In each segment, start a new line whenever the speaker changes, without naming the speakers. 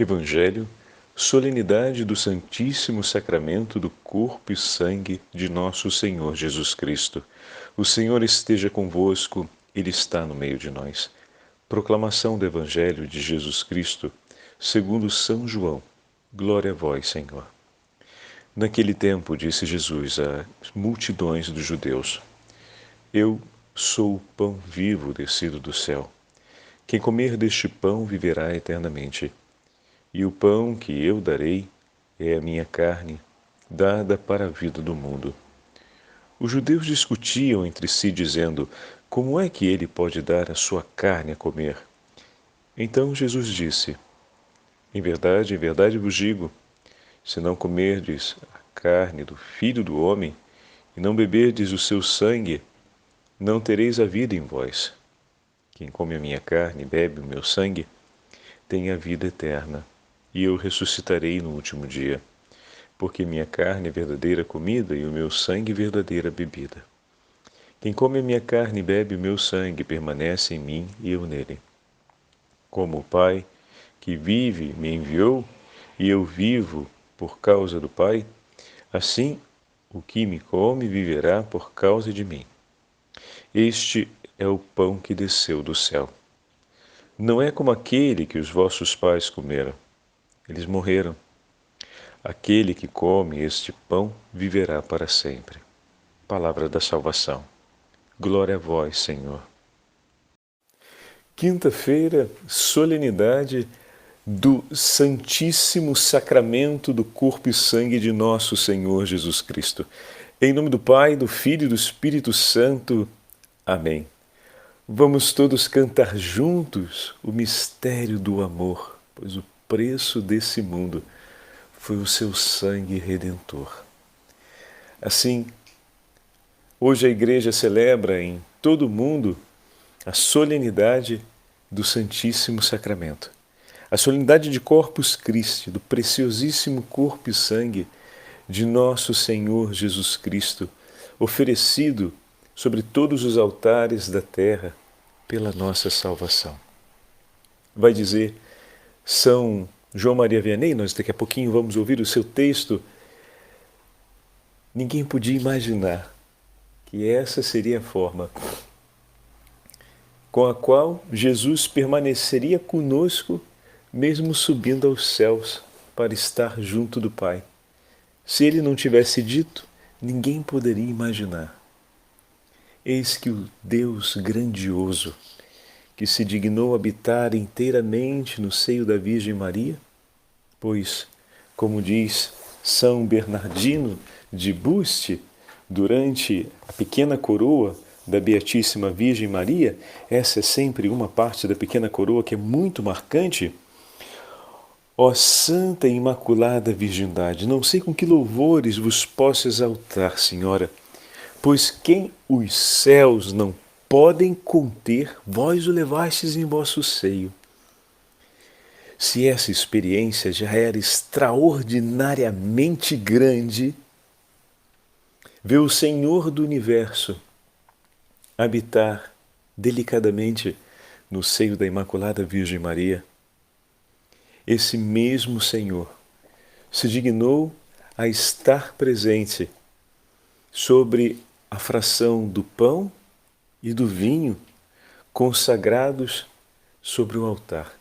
Evangelho, solenidade do Santíssimo Sacramento do corpo e sangue de nosso Senhor Jesus Cristo. O Senhor esteja convosco, Ele está no meio de nós. Proclamação do Evangelho de Jesus Cristo, segundo São João. Glória a vós, Senhor. Naquele tempo disse Jesus às multidões dos judeus: Eu sou o pão vivo descido do céu. Quem comer deste pão viverá eternamente. E o pão que eu darei é a minha carne, dada para a vida do mundo. Os judeus discutiam entre si, dizendo: Como é que ele pode dar a sua carne a comer? Então Jesus disse: em verdade vos digo, se não comerdes a carne do Filho do Homem e não beberdes o seu sangue, não tereis a vida em vós. Quem come a minha carne e bebe o meu sangue tem a vida eterna, e eu ressuscitarei no último dia, porque minha carne é verdadeira comida e o meu sangue verdadeira bebida. Quem come a minha carne e bebe o meu sangue permanece em mim e eu nele. Como o Pai, que vive, me enviou, e eu vivo por causa do Pai, assim o que me come viverá por causa de mim. Este é o pão que desceu do céu. Não é como aquele que os vossos pais comeram. Eles morreram. Aquele que come este pão viverá para sempre. Palavra da salvação. Glória a vós, Senhor. Quinta-feira, solenidade do Santíssimo Sacramento do corpo e sangue de nosso Senhor Jesus Cristo. Em nome do Pai, do Filho e do Espírito Santo. Amém. Vamos todos cantar juntos o mistério do amor, pois o preço desse mundo foi o seu sangue redentor. Assim, hoje a Igreja celebra em todo o mundo a solenidade do Santíssimo Sacramento. A solenidade de Corpus Christi, do preciosíssimo corpo e sangue de nosso Senhor Jesus Cristo, oferecido sobre todos os altares da terra pela nossa salvação. Vai dizer São João Maria Vianney, nós daqui a pouquinho vamos ouvir o seu texto. Ninguém podia imaginar que essa seria a forma com a qual Jesus permaneceria conosco, mesmo subindo aos céus para estar junto do Pai. Se ele não tivesse dito, ninguém poderia imaginar. Eis que o Deus grandioso, que se dignou habitar inteiramente no seio da Virgem Maria, pois, como diz São Bernardino de Buste, durante a pequena coroa da Beatíssima Virgem Maria, essa é sempre uma parte da pequena coroa que é muito marcante. Ó Santa e Imaculada Virgindade, não sei com que louvores vos posso exaltar, Senhora, pois quem os céus não podem conter, vós o levastes em vosso seio. Se essa experiência já era extraordinariamente grande, ver o Senhor do Universo habitar delicadamente no seio da Imaculada Virgem Maria, esse mesmo Senhor se dignou a estar presente sobre a fração do pão e do vinho consagrados sobre o altar,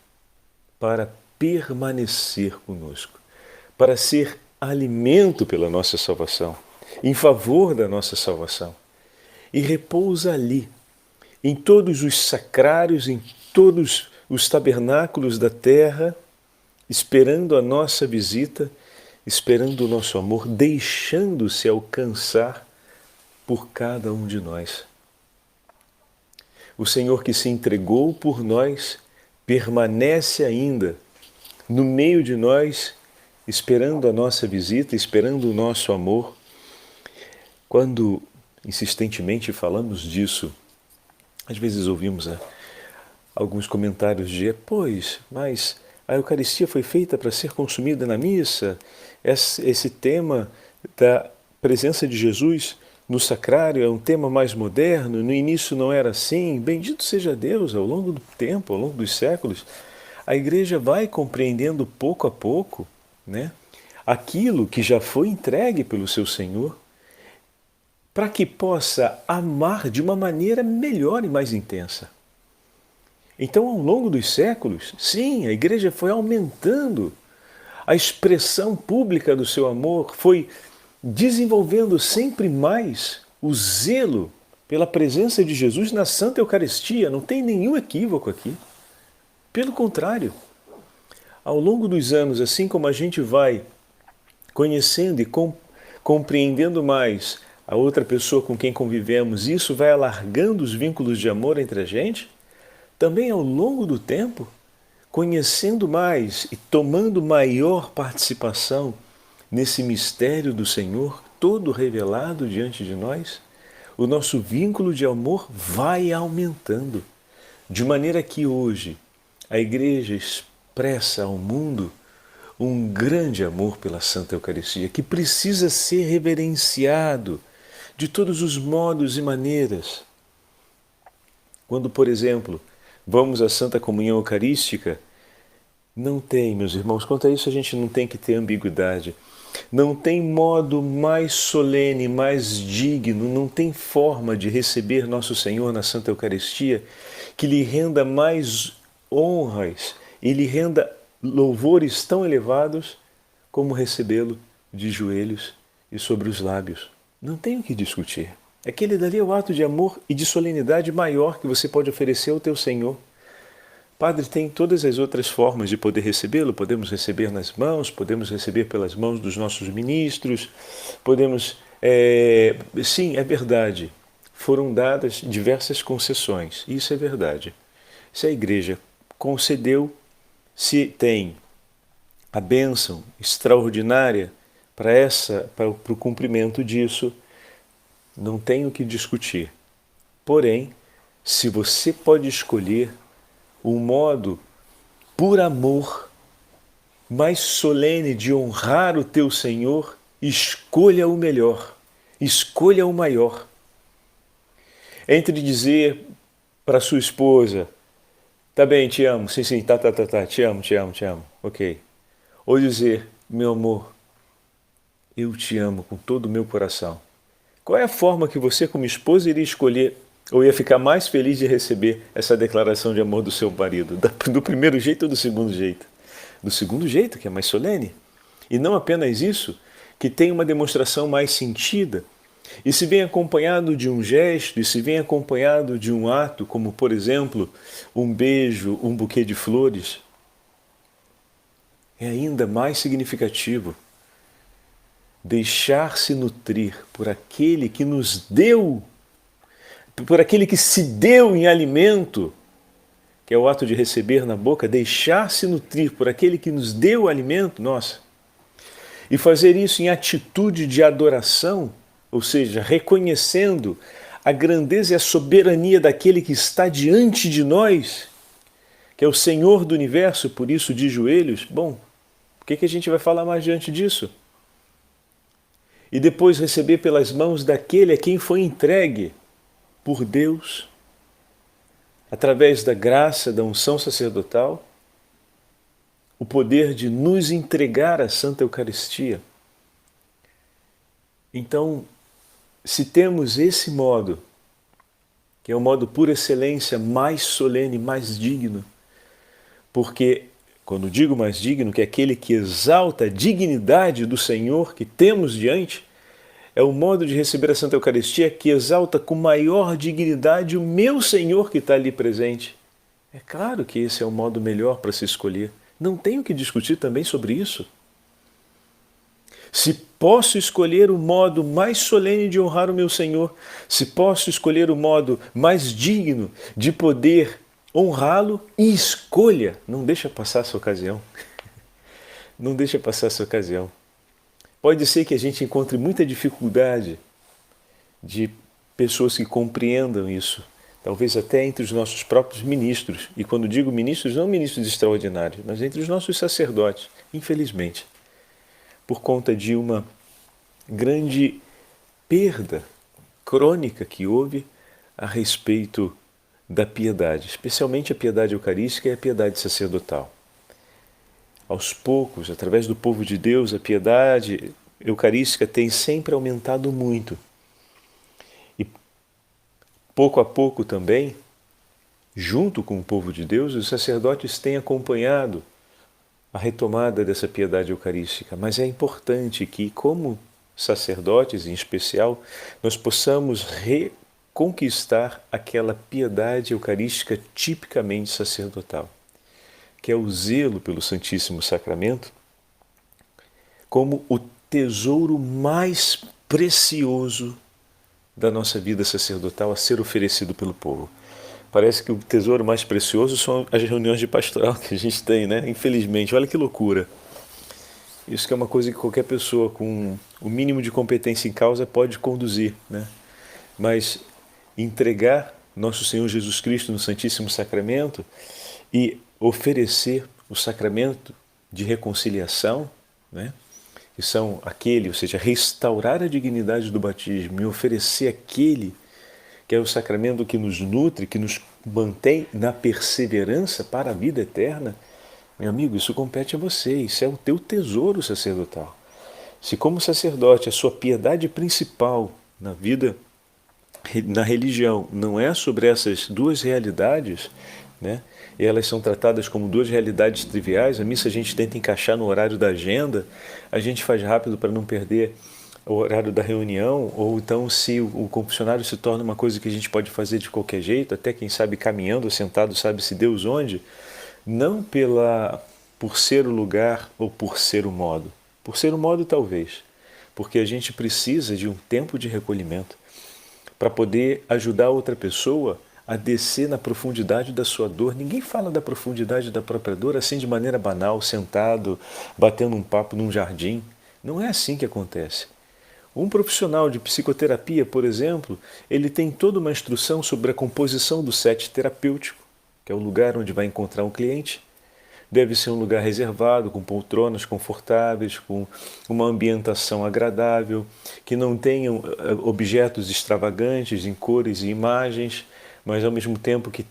para permanecer conosco, para ser alimento pela nossa salvação, em favor da nossa salvação. E repousa ali, em todos os sacrários, em todos os tabernáculos da terra, esperando a nossa visita, esperando o nosso amor, deixando-se alcançar por cada um de nós. O Senhor que se entregou por nós permanece ainda no meio de nós, esperando a nossa visita, esperando o nosso amor. Quando insistentemente falamos disso, às vezes ouvimos alguns comentários de mas a Eucaristia foi feita para ser consumida na missa. Esse tema da presença de Jesus no sacrário é um tema mais moderno, no início não era assim. Bendito seja Deus, ao longo do tempo, ao longo dos séculos, a igreja vai compreendendo pouco a pouco, né, aquilo que já foi entregue pelo seu Senhor, para que possa amar de uma maneira melhor e mais intensa. Então, ao longo dos séculos, sim, a igreja foi aumentando a expressão pública do seu amor, foi desenvolvendo sempre mais o zelo pela presença de Jesus na Santa Eucaristia. Não tem nenhum equívoco aqui. Pelo contrário, ao longo dos anos, assim como a gente vai conhecendo e compreendendo mais a outra pessoa com quem convivemos, isso vai alargando os vínculos de amor entre a gente, também ao longo do tempo, conhecendo mais e tomando maior participação nesse mistério do Senhor, todo revelado diante de nós, o nosso vínculo de amor vai aumentando, de maneira que hoje a Igreja expressa ao mundo um grande amor pela Santa Eucaristia, que precisa ser reverenciado de todos os modos e maneiras. Quando, por exemplo, vamos à Santa Comunhão Eucarística, não tem, meus irmãos, quanto a isso a gente não tem que ter ambiguidade. Não tem modo mais solene, mais digno, não tem forma de receber Nosso Senhor na Santa Eucaristia que lhe renda mais honras e lhe renda louvores tão elevados como recebê-lo de joelhos e sobre os lábios. Não tem o que discutir. Aquele dali é o ato de amor e de solenidade maior que você pode oferecer ao teu Senhor. Padre, tem todas as outras formas de poder recebê-lo. Podemos receber nas mãos, podemos receber pelas mãos dos nossos ministros, podemos... Sim, é verdade. Foram dadas diversas concessões. Isso é verdade. Se a Igreja concedeu, se tem a bênção extraordinária para o cumprimento disso, não tem o que discutir. Porém, se você pode escolher um modo, por amor, mais solene de honrar o teu Senhor, escolha o melhor, escolha o maior. Entre dizer para sua esposa, tá bem, te amo, sim, tá, te amo, ok. Ou dizer, meu amor, eu te amo com todo o meu coração. Qual é a forma que você, como esposa, iria escolher ou ia ficar mais feliz de receber essa declaração de amor do seu marido? Do primeiro jeito ou do segundo jeito? Do segundo jeito, que é mais solene. E não apenas isso, que tem uma demonstração mais sentida. E se vem acompanhado de um gesto, e se vem acompanhado de um ato, como, por exemplo, um beijo, um buquê de flores, é ainda mais significativo. Deixar-se nutrir por aquele que nos deu, por aquele que se deu em alimento, que é o ato de receber na boca, deixar-se nutrir por aquele que nos deu o alimento, nossa, e fazer isso em atitude de adoração, ou seja, reconhecendo a grandeza e a soberania daquele que está diante de nós, que é o Senhor do Universo, por isso de joelhos. Bom, o que a gente vai falar mais diante disso? E depois receber pelas mãos daquele a quem foi entregue por Deus, através da graça, da unção sacerdotal, o poder de nos entregar a Santa Eucaristia. Então, se temos esse modo, que é o modo por excelência mais solene, mais digno, porque, quando digo mais digno, que é aquele que exalta a dignidade do Senhor que temos diante, é o modo de receber a Santa Eucaristia que exalta com maior dignidade o meu Senhor que está ali presente. É claro que esse é o modo melhor para se escolher. Não tenho que discutir também sobre isso. Se posso escolher o modo mais solene de honrar o meu Senhor, se posso escolher o modo mais digno de poder honrá-lo, e escolha, não deixa passar essa ocasião. Não deixa passar essa ocasião. Pode ser que a gente encontre muita dificuldade de pessoas que compreendam isso, talvez até entre os nossos próprios ministros. E quando digo ministros, não ministros extraordinários, mas entre os nossos sacerdotes, infelizmente, por conta de uma grande perda crônica que houve a respeito da piedade, especialmente a piedade eucarística e a piedade sacerdotal. Aos poucos, através do povo de Deus, a piedade eucarística tem sempre aumentado muito. E pouco a pouco também, junto com o povo de Deus, os sacerdotes têm acompanhado a retomada dessa piedade eucarística. Mas é importante que, como sacerdotes em especial, nós possamos reconquistar aquela piedade eucarística tipicamente sacerdotal, que é o zelo pelo Santíssimo Sacramento como o tesouro mais precioso da nossa vida sacerdotal a ser oferecido pelo povo. Parece que o tesouro mais precioso são as reuniões de pastoral que a gente tem, né? Infelizmente, olha que loucura. Isso que é uma coisa que qualquer pessoa com o mínimo de competência em causa pode conduzir, né? Mas entregar nosso Senhor Jesus Cristo no Santíssimo Sacramento e oferecer o sacramento de reconciliação, né? Que são aquele, ou seja, restaurar a dignidade do batismo e oferecer aquele que é o sacramento que nos nutre, que nos mantém na perseverança para a vida eterna. Meu amigo, isso compete a você, isso é o teu tesouro sacerdotal. Se como sacerdote a sua piedade principal na vida, na religião, não é sobre essas duas realidades, né? E elas são tratadas como duas realidades triviais, a missa a gente tenta encaixar no horário da agenda, a gente faz rápido para não perder o horário da reunião, ou então se o confessionário se torna uma coisa que a gente pode fazer de qualquer jeito, até quem sabe caminhando, sentado, sabe-se Deus onde, não por ser o lugar ou por ser o modo. Por ser o modo talvez, porque a gente precisa de um tempo de recolhimento para poder ajudar outra pessoa a descer na profundidade da sua dor. Ninguém fala da profundidade da própria dor assim de maneira banal, sentado, batendo um papo num jardim. Não é assim que acontece. Um profissional de psicoterapia, por exemplo, ele tem toda uma instrução sobre a composição do set terapêutico, que é o lugar onde vai encontrar um cliente. Deve ser um lugar reservado, com poltronas confortáveis, com uma ambientação agradável, que não tenham objetos extravagantes em cores e imagens, mas ao mesmo tempo que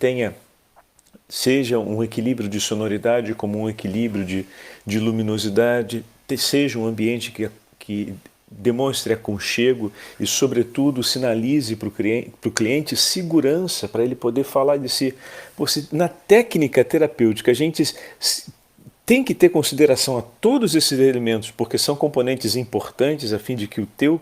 seja um equilíbrio de sonoridade como um equilíbrio de luminosidade, seja um ambiente que demonstre aconchego e, sobretudo, sinalize para o cliente segurança para ele poder falar de si. Na técnica terapêutica, a gente tem que ter consideração a todos esses elementos, porque são componentes importantes a fim de que o teu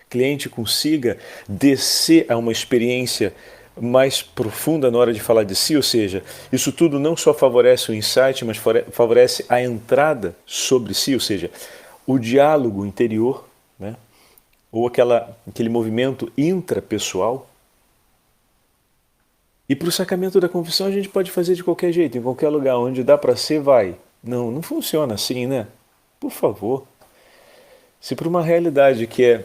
cliente consiga descer a uma experiência mais profunda na hora de falar de si, ou seja, isso tudo não só favorece o insight, mas favorece a entrada sobre si, ou seja, o diálogo interior, né? Ou aquele movimento intrapessoal. E para o sacramento da confissão a gente pode fazer de qualquer jeito, em qualquer lugar, onde dá para ser, vai. Não funciona assim, né? Por favor. Se para uma realidade que é,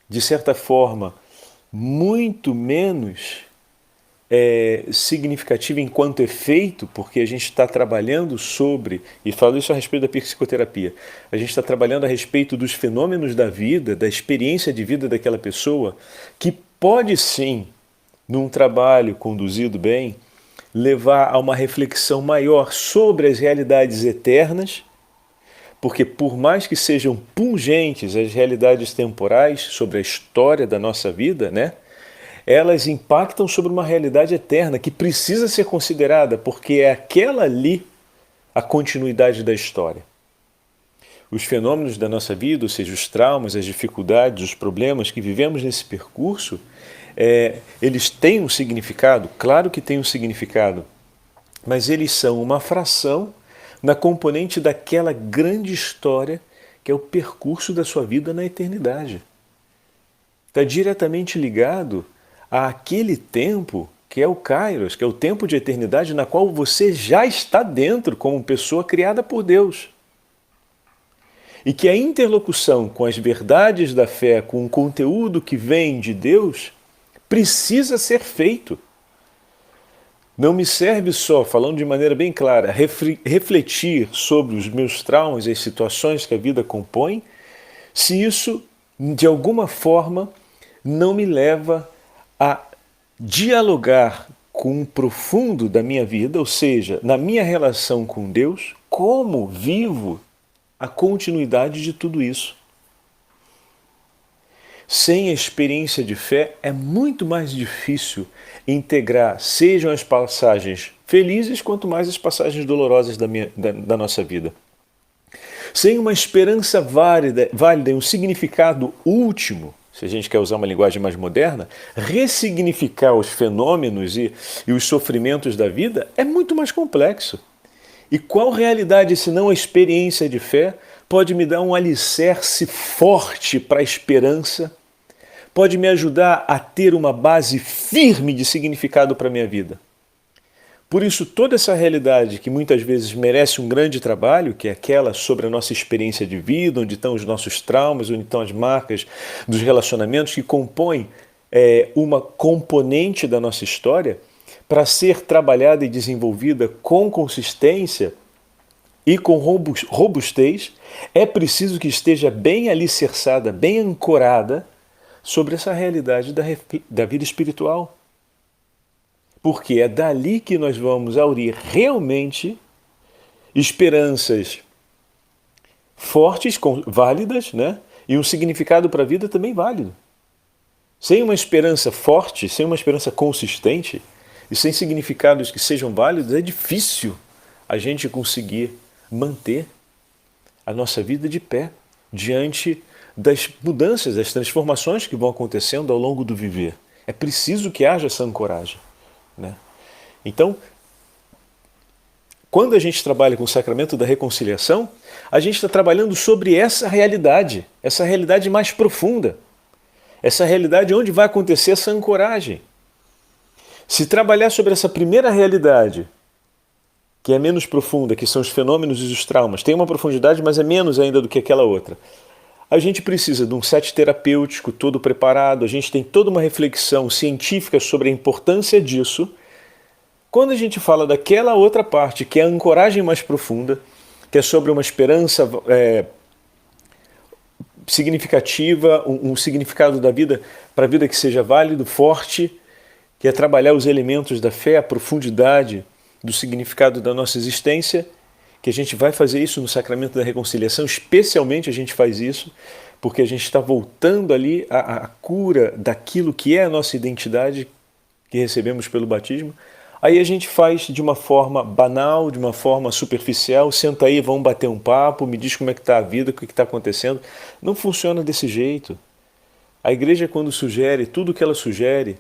de certa forma, muito menos significativa enquanto efeito, porque a gente está trabalhando sobre, e falo isso a respeito da psicoterapia, a gente está trabalhando a respeito dos fenômenos da vida, da experiência de vida daquela pessoa, que pode sim, num trabalho conduzido bem, levar a uma reflexão maior sobre as realidades eternas, porque por mais que sejam pungentes as realidades temporais sobre a história da nossa vida, né? Elas impactam sobre uma realidade eterna que precisa ser considerada, porque é aquela ali a continuidade da história. Os fenômenos da nossa vida, ou seja, os traumas, as dificuldades, os problemas que vivemos nesse percurso, eles têm um significado, claro que têm um significado, mas eles são uma fração na componente daquela grande história que é o percurso da sua vida na eternidade. Está diretamente ligado àquele tempo que é o Kairos, que é o tempo de eternidade na qual você já está dentro como pessoa criada por Deus. E que a interlocução com as verdades da fé, com o conteúdo que vem de Deus, precisa ser feito. Não me serve só, falando de maneira bem clara, refletir sobre os meus traumas e as situações que a vida compõe, se isso, de alguma forma, não me leva a dialogar com o profundo da minha vida, ou seja, na minha relação com Deus, como vivo a continuidade de tudo isso. Sem a experiência de fé é muito mais difícil integrar, sejam as passagens felizes, quanto mais as passagens dolorosas da nossa vida. Sem uma esperança válida e um significado último, se a gente quer usar uma linguagem mais moderna, ressignificar os fenômenos e os sofrimentos da vida é muito mais complexo. E qual realidade, se não a experiência de fé, pode me dar um alicerce forte para a esperança, pode me ajudar a ter uma base firme de significado para a minha vida? Por isso, toda essa realidade que muitas vezes merece um grande trabalho, que é aquela sobre a nossa experiência de vida, onde estão os nossos traumas, onde estão as marcas dos relacionamentos, que compõem uma componente da nossa história, para ser trabalhada e desenvolvida com consistência e com robustez, é preciso que esteja bem alicerçada, bem ancorada sobre essa realidade da vida espiritual. Porque é dali que nós vamos aurir realmente esperanças fortes, válidas, né? E um significado para a vida também válido. Sem uma esperança forte, sem uma esperança consistente e sem significados que sejam válidos, é difícil a gente conseguir manter a nossa vida de pé diante das mudanças, das transformações que vão acontecendo ao longo do viver. É preciso que haja essa ancoragem, né? Então, quando a gente trabalha com o sacramento da reconciliação, a gente está trabalhando sobre essa realidade mais profunda, essa realidade onde vai acontecer essa ancoragem. Se trabalhar sobre essa primeira realidade, que é menos profunda, que são os fenômenos e os traumas, tem uma profundidade, mas é menos ainda do que aquela outra. A gente precisa de um set terapêutico todo preparado, a gente tem toda uma reflexão científica sobre a importância disso. Quando a gente fala daquela outra parte, que é a ancoragem mais profunda, que é sobre uma esperança significativa, um significado da vida, para a vida que seja válido, forte, que é trabalhar os elementos da fé, a profundidade do significado da nossa existência, que a gente vai fazer isso no sacramento da reconciliação, especialmente a gente faz isso, porque a gente está voltando ali à cura daquilo que é a nossa identidade, que recebemos pelo batismo. Aí a gente faz de uma forma banal, de uma forma superficial, senta aí, vamos bater um papo, me diz como é que está a vida, o que está acontecendo. Não funciona desse jeito. A igreja, quando sugere tudo o que ela sugere,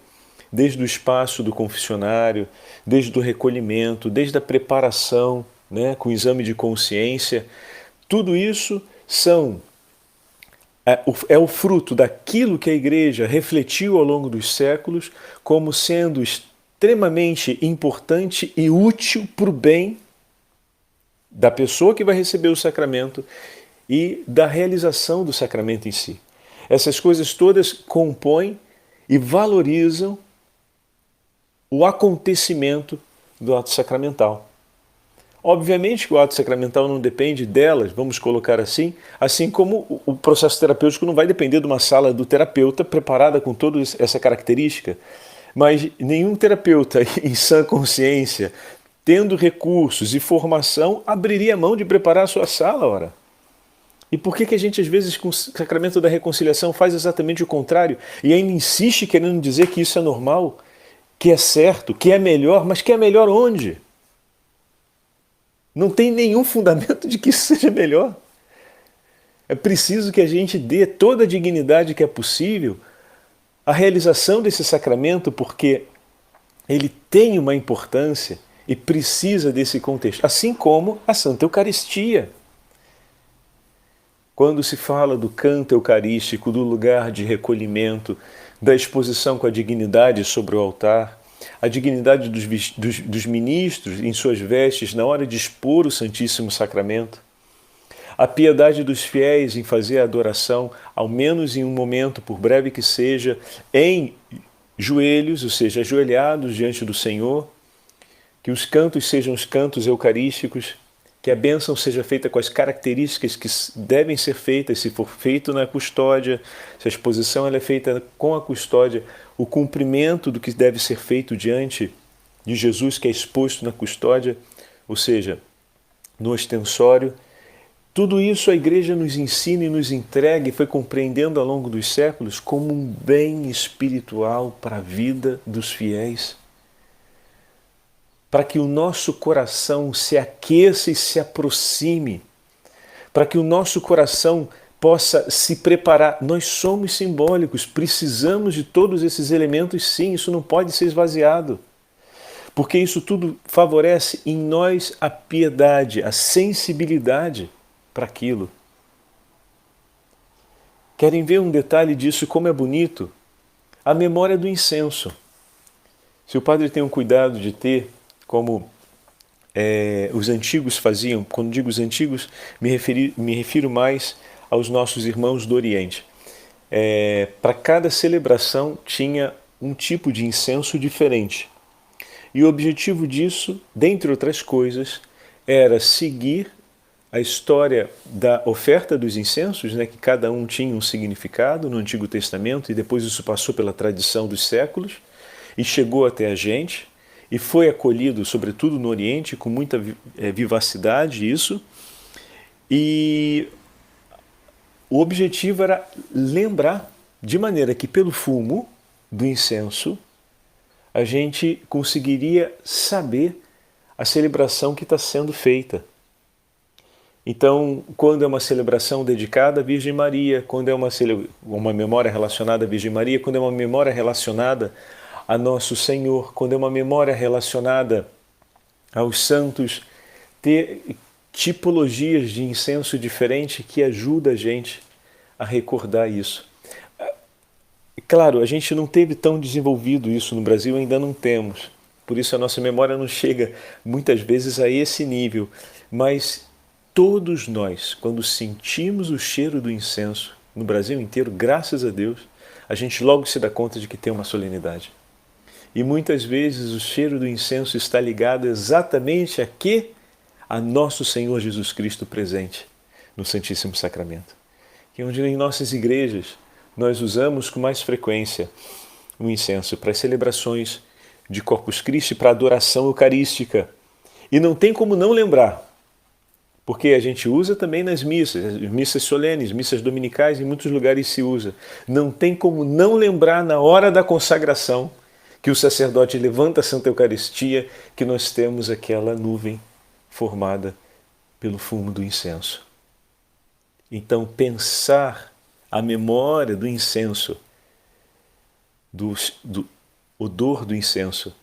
desde o espaço do confessionário, desde o recolhimento, desde a preparação, né, com o exame de consciência, tudo isso é o fruto daquilo que a igreja refletiu ao longo dos séculos como sendo extremamente importante e útil para o bem da pessoa que vai receber o sacramento e da realização do sacramento em si. Essas coisas todas compõem e valorizam o acontecimento do ato sacramental. Obviamente que o ato sacramental não depende delas, vamos colocar assim como o processo terapêutico não vai depender de uma sala do terapeuta preparada com toda essa característica. Mas nenhum terapeuta em sã consciência, tendo recursos e formação, abriria mão de preparar a sua sala, ora. E por que a gente, às vezes, com o sacramento da reconciliação, faz exatamente o contrário e ainda insiste querendo dizer que isso é normal, que é certo, que é melhor, mas que é melhor onde? Não tem nenhum fundamento de que isso seja melhor. É preciso que a gente dê toda a dignidade que é possível à realização desse sacramento, porque ele tem uma importância e precisa desse contexto, assim como a Santa Eucaristia. Quando se fala do canto eucarístico, do lugar de recolhimento, da exposição com a dignidade sobre o altar, a dignidade dos ministros em suas vestes na hora de expor o Santíssimo Sacramento, a piedade dos fiéis em fazer a adoração, ao menos em um momento, por breve que seja, em joelhos, ou seja, ajoelhados diante do Senhor, que os cantos sejam os cantos eucarísticos, que a bênção seja feita com as características que devem ser feitas, se for feito na custódia, se a exposição ela é feita com a custódia, o cumprimento do que deve ser feito diante de Jesus que é exposto na custódia, ou seja, no ostensório. Tudo isso a Igreja nos ensina e nos entrega e foi compreendendo ao longo dos séculos como um bem espiritual para a vida dos fiéis, para que o nosso coração se aqueça e se aproxime, para que o nosso coração possa se preparar. Nós somos simbólicos, precisamos de todos esses elementos, sim, isso não pode ser esvaziado, porque isso tudo favorece em nós a piedade, a sensibilidade para aquilo. Querem ver um detalhe disso, como é bonito? A memória do incenso. Se o padre tem um cuidado de ter, como os antigos faziam, quando digo os antigos, me refiro mais aos nossos irmãos do Oriente. Para cada celebração tinha um tipo de incenso diferente. E o objetivo disso, dentre outras coisas, era seguir a história da oferta dos incensos, né, que cada um tinha um significado no Antigo Testamento, e depois isso passou pela tradição dos séculos e chegou até a gente e foi acolhido, sobretudo no Oriente, com muita vivacidade isso. E o objetivo era lembrar, de maneira que pelo fumo do incenso a gente conseguiria saber a celebração que está sendo feita. Então, quando é uma celebração dedicada à Virgem Maria, quando é uma memória relacionada à Virgem Maria, quando é uma memória relacionada a Nosso Senhor, quando é uma memória relacionada aos santos, ter tipologias de incenso diferente que ajuda a gente a recordar isso. Claro, a gente não teve tão desenvolvido isso no Brasil, ainda não temos. Por isso a nossa memória não chega muitas vezes a esse nível. Mas todos nós, quando sentimos o cheiro do incenso, no Brasil inteiro, graças a Deus, a gente logo se dá conta de que tem uma solenidade. E muitas vezes o cheiro do incenso está ligado exatamente a quê? A nosso Senhor Jesus Cristo presente no Santíssimo Sacramento. Que é onde em nossas igrejas nós usamos com mais frequência o incenso para as celebrações de Corpus Christi, para a adoração eucarística. E não tem como não lembrar, porque a gente usa também nas missas solenes, missas dominicais, em muitos lugares se usa. Não tem como não lembrar na hora da consagração que o sacerdote levanta a Santa Eucaristia, que nós temos aquela nuvem formada pelo fumo do incenso. Então, pensar a memória do incenso, do odor do incenso,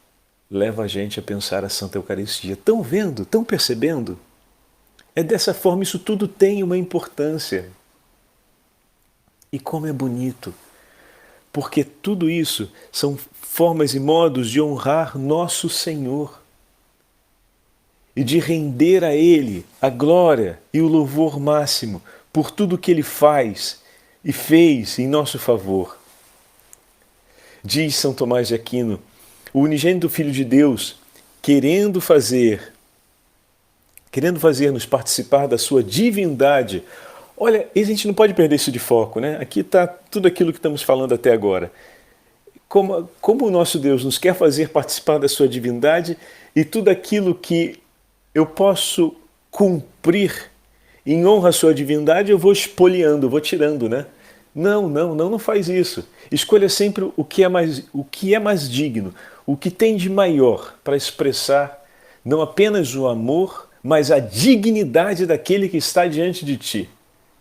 leva a gente a pensar a Santa Eucaristia. Estão vendo? Estão percebendo? É dessa forma, isso tudo tem uma importância. E como é bonito, porque tudo isso são formas e modos de honrar nosso Senhor e de render a Ele a glória e o louvor máximo por tudo que Ele faz e fez em nosso favor. Diz São Tomás de Aquino, o unigênito Filho de Deus, querendo fazer-nos participar da sua divindade. Olha, a gente não pode perder isso de foco, né? Aqui está tudo aquilo que estamos falando até agora. Como o nosso Deus nos quer fazer participar da sua divindade e tudo aquilo que eu posso cumprir em honra à sua divindade, eu vou espoliando, vou tirando, né? Não faz isso. Escolha sempre o que é mais digno, o que tem de maior para expressar não apenas o amor, mas a dignidade daquele que está diante de ti.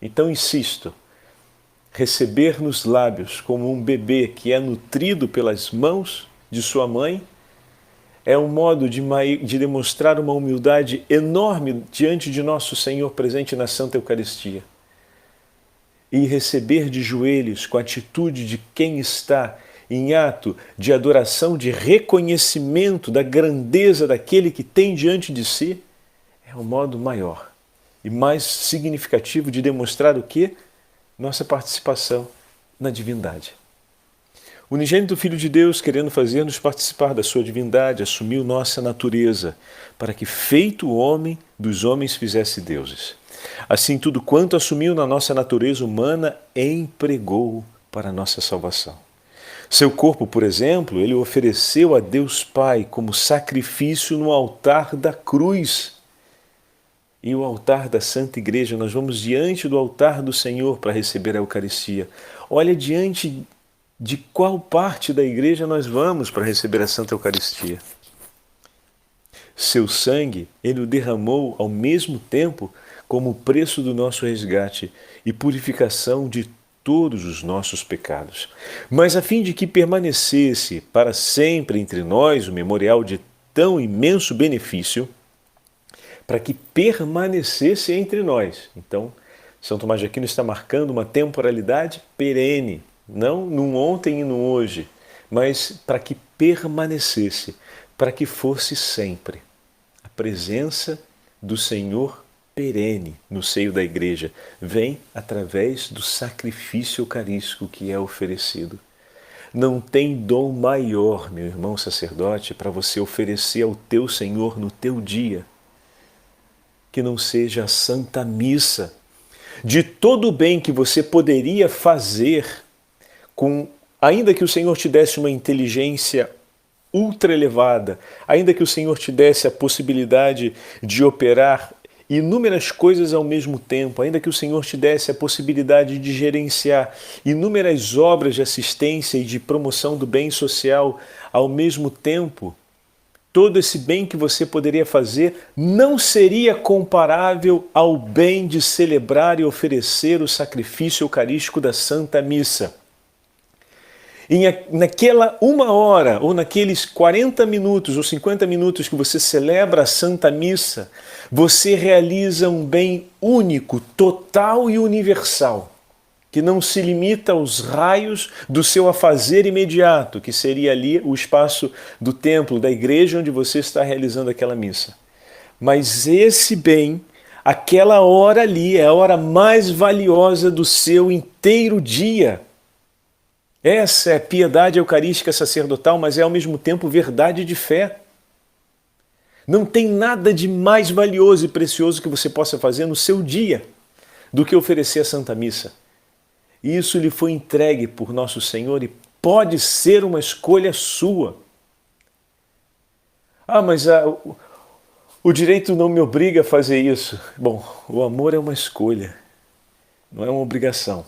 Então, insisto, receber nos lábios como um bebê que é nutrido pelas mãos de sua mãe é um modo de demonstrar uma humildade enorme diante de nosso Senhor presente na Santa Eucaristia. E receber de joelhos com a atitude de quem está em ato de adoração, de reconhecimento da grandeza daquele que tem diante de si, é um modo maior e mais significativo de demonstrar o quê? Nossa participação na divindade. O unigênito Filho de Deus, querendo fazer-nos participar da sua divindade, assumiu nossa natureza, para que, feito o homem, dos homens fizesse deuses. Assim, tudo quanto assumiu na nossa natureza humana, empregou para a nossa salvação. Seu corpo, por exemplo, ele ofereceu a Deus Pai como sacrifício no altar da cruz. E o altar da Santa Igreja, nós vamos diante do altar do Senhor para receber a Eucaristia. Olha diante de qual parte da igreja nós vamos para receber a Santa Eucaristia. Seu sangue, ele o derramou ao mesmo tempo como o preço do nosso resgate e purificação de todos os nossos pecados. Mas a fim de que permanecesse para sempre entre nós o memorial de tão imenso benefício, para que permanecesse entre nós. Então, São Tomás de Aquino está marcando uma temporalidade perene, não num ontem e num hoje, mas para que permanecesse, para que fosse sempre a presença do Senhor perene no seio da igreja, vem através do sacrifício eucarístico que é oferecido. Não tem dom maior, meu irmão sacerdote, para você oferecer ao teu Senhor no teu dia, que não seja a Santa Missa. De todo o bem que você poderia fazer, ainda que o Senhor te desse uma inteligência ultra elevada, ainda que o Senhor te desse a possibilidade de operar inúmeras coisas ao mesmo tempo, ainda que o Senhor te desse a possibilidade de gerenciar inúmeras obras de assistência e de promoção do bem social ao mesmo tempo, todo esse bem que você poderia fazer não seria comparável ao bem de celebrar e oferecer o sacrifício eucarístico da Santa Missa. E naquela 1 hora, ou naqueles 40 minutos ou 50 minutos que você celebra a Santa Missa, você realiza um bem único, total e universal, que não se limita aos raios do seu afazer imediato, que seria ali o espaço do templo, da igreja onde você está realizando aquela missa. Mas esse bem, aquela hora ali, é a hora mais valiosa do seu inteiro dia. Essa é piedade eucarística sacerdotal, mas é ao mesmo tempo verdade de fé. Não tem nada de mais valioso e precioso que você possa fazer no seu dia do que oferecer a Santa Missa. Isso lhe foi entregue por nosso Senhor e pode ser uma escolha sua. Mas o direito não me obriga a fazer isso. Bom, o amor é uma escolha, não é uma obrigação.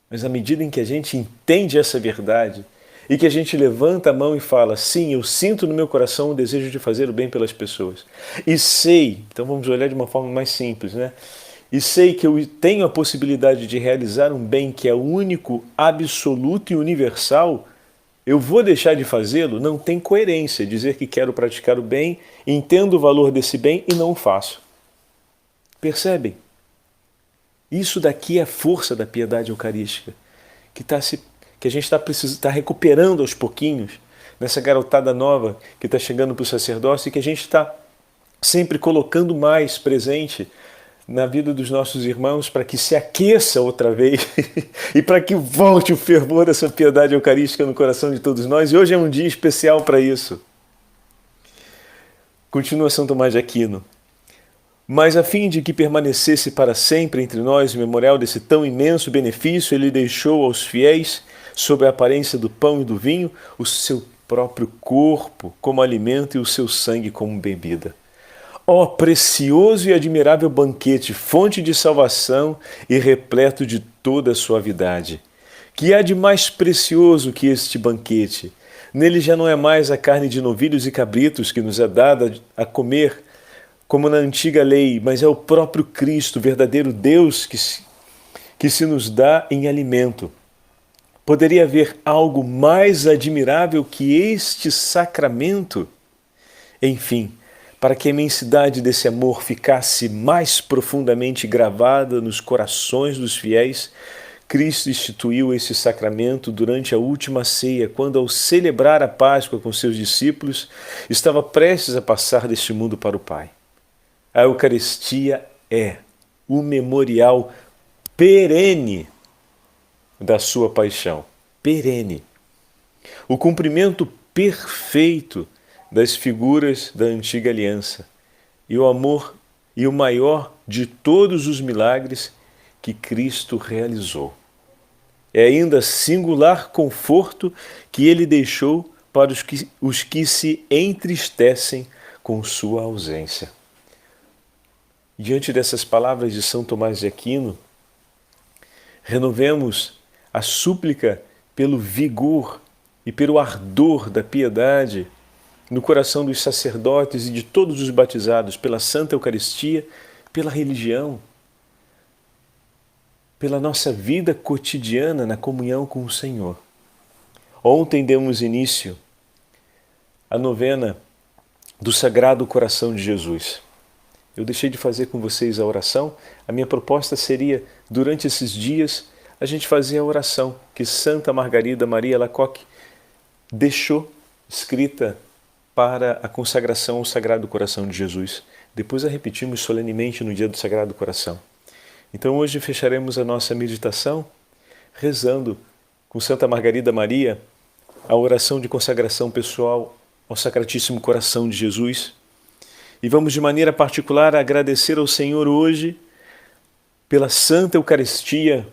Mas à medida em que a gente entende essa verdade e que a gente levanta a mão e fala, sim, eu sinto no meu coração o desejo de fazer o bem pelas pessoas. E sei, então vamos olhar de uma forma mais simples, né? E sei que eu tenho a possibilidade de realizar um bem que é único, absoluto e universal, eu vou deixar de fazê-lo? Não tem coerência dizer que quero praticar o bem, entendo o valor desse bem e não o faço. Percebem? Isso daqui é a força da piedade eucarística, que a gente está recuperando aos pouquinhos, nessa garotada nova que está chegando para o sacerdócio e que a gente está sempre colocando mais presente na vida dos nossos irmãos para que se aqueça outra vez e para que volte o fervor dessa piedade eucarística no coração de todos nós. E hoje é um dia especial para isso. Continua São Tomás de Aquino. Mas a fim de que permanecesse para sempre entre nós o memorial desse tão imenso benefício, ele deixou aos fiéis, sob a aparência do pão e do vinho, o seu próprio corpo como alimento e o seu sangue como bebida. Ó precioso e admirável banquete, fonte de salvação e repleto de toda a suavidade! Que há de mais precioso que este banquete? Nele já não é mais a carne de novilhos e cabritos que nos é dada a comer, como na antiga lei, mas é o próprio Cristo, verdadeiro Deus, que se nos dá em alimento. Poderia haver algo mais admirável que este sacramento? Enfim, para que a imensidade desse amor ficasse mais profundamente gravada nos corações dos fiéis, Cristo instituiu esse sacramento durante a última ceia, quando, ao celebrar a Páscoa com seus discípulos, estava prestes a passar deste mundo para o Pai. A Eucaristia é o memorial perene da sua paixão, perene. O cumprimento perfeito das figuras da antiga aliança e o amor e o maior de todos os milagres que Cristo realizou. É ainda singular conforto que ele deixou para os que se entristecem com sua ausência. Diante dessas palavras de São Tomás de Aquino, renovemos a súplica pelo vigor e pelo ardor da piedade no coração dos sacerdotes e de todos os batizados pela Santa Eucaristia, pela religião, pela nossa vida cotidiana na comunhão com o Senhor. Ontem demos início à novena do Sagrado Coração de Jesus. Eu deixei de fazer com vocês a oração. A minha proposta seria, durante esses dias, a gente fazer a oração que Santa Margarida Maria Alacoque deixou escrita para a consagração ao Sagrado Coração de Jesus. Depois a repetimos solenemente no dia do Sagrado Coração. Então hoje fecharemos a nossa meditação rezando com Santa Margarida Maria a oração de consagração pessoal ao Sacratíssimo Coração de Jesus. E vamos de maneira particular agradecer ao Senhor hoje pela Santa Eucaristia,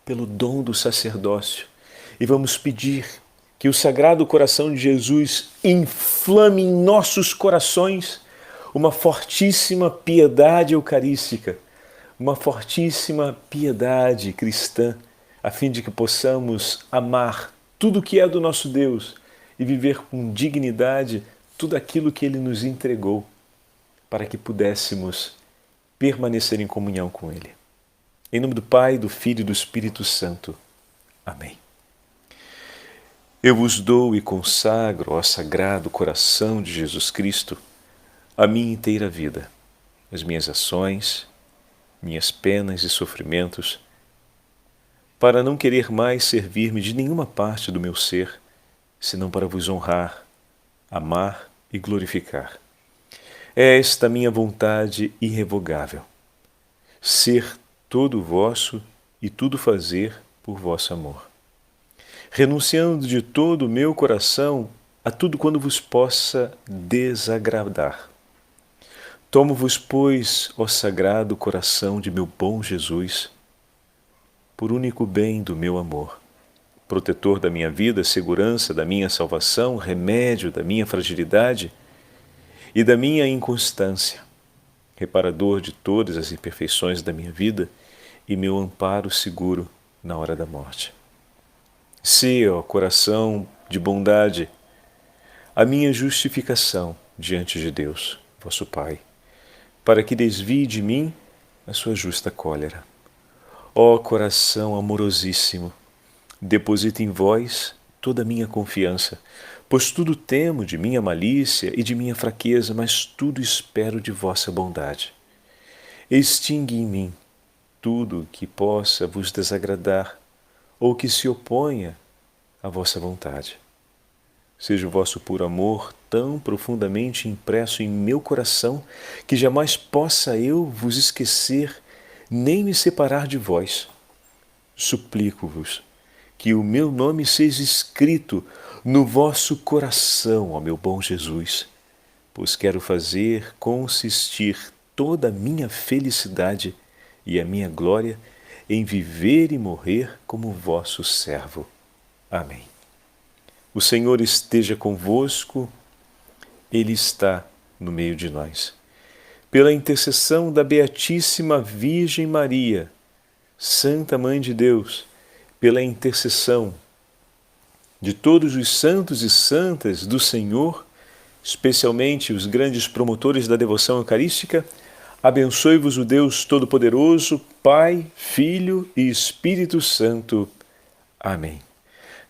pelo dom do sacerdócio. E vamos pedir que o Sagrado Coração de Jesus inflame em nossos corações uma fortíssima piedade eucarística, uma fortíssima piedade cristã, a fim de que possamos amar tudo que é do nosso Deus e viver com dignidade tudo aquilo que Ele nos entregou, para que pudéssemos permanecer em comunhão com Ele. Em nome do Pai, do Filho e do Espírito Santo. Amém. Eu vos dou e consagro ao Sagrado Coração de Jesus Cristo a minha inteira vida, as minhas ações, minhas penas e sofrimentos, para não querer mais servir-me de nenhuma parte do meu ser, senão para vos honrar, amar e glorificar. É esta minha vontade irrevogável, ser todo vosso e tudo fazer por vosso amor, renunciando de todo o meu coração a tudo quando vos possa desagradar. Tomo-vos, pois, ó Sagrado Coração de meu bom Jesus, por único bem do meu amor, protetor da minha vida, segurança da minha salvação, remédio da minha fragilidade e da minha inconstância, reparador de todas as imperfeições da minha vida e meu amparo seguro na hora da morte. Se, ó coração de bondade, a minha justificação diante de Deus, vosso Pai, para que desvie de mim a sua justa cólera. Ó coração amorosíssimo, deposito em vós toda a minha confiança, pois tudo temo de minha malícia e de minha fraqueza, mas tudo espero de vossa bondade. Extingue em mim tudo que possa vos desagradar ou que se oponha à vossa vontade. Seja o vosso puro amor tão profundamente impresso em meu coração que jamais possa eu vos esquecer nem me separar de vós. Suplico-vos que o meu nome seja escrito no vosso coração, ó meu bom Jesus, pois quero fazer consistir toda a minha felicidade e a minha glória em viver e morrer como vosso servo. Amém. O Senhor esteja convosco, Ele está no meio de nós. Pela intercessão da Beatíssima Virgem Maria, Santa Mãe de Deus, pela intercessão de todos os santos e santas do Senhor, especialmente os grandes promotores da devoção eucarística, abençoe-vos o Deus Todo-Poderoso, Pai, Filho e Espírito Santo. Amém.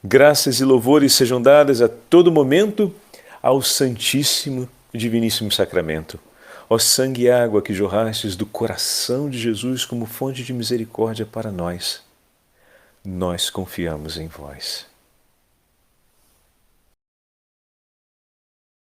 Graças e louvores sejam dadas a todo momento ao Santíssimo e Diviníssimo Sacramento. Ó sangue e água que jorrastes do coração de Jesus como fonte de misericórdia para nós, nós confiamos em vós.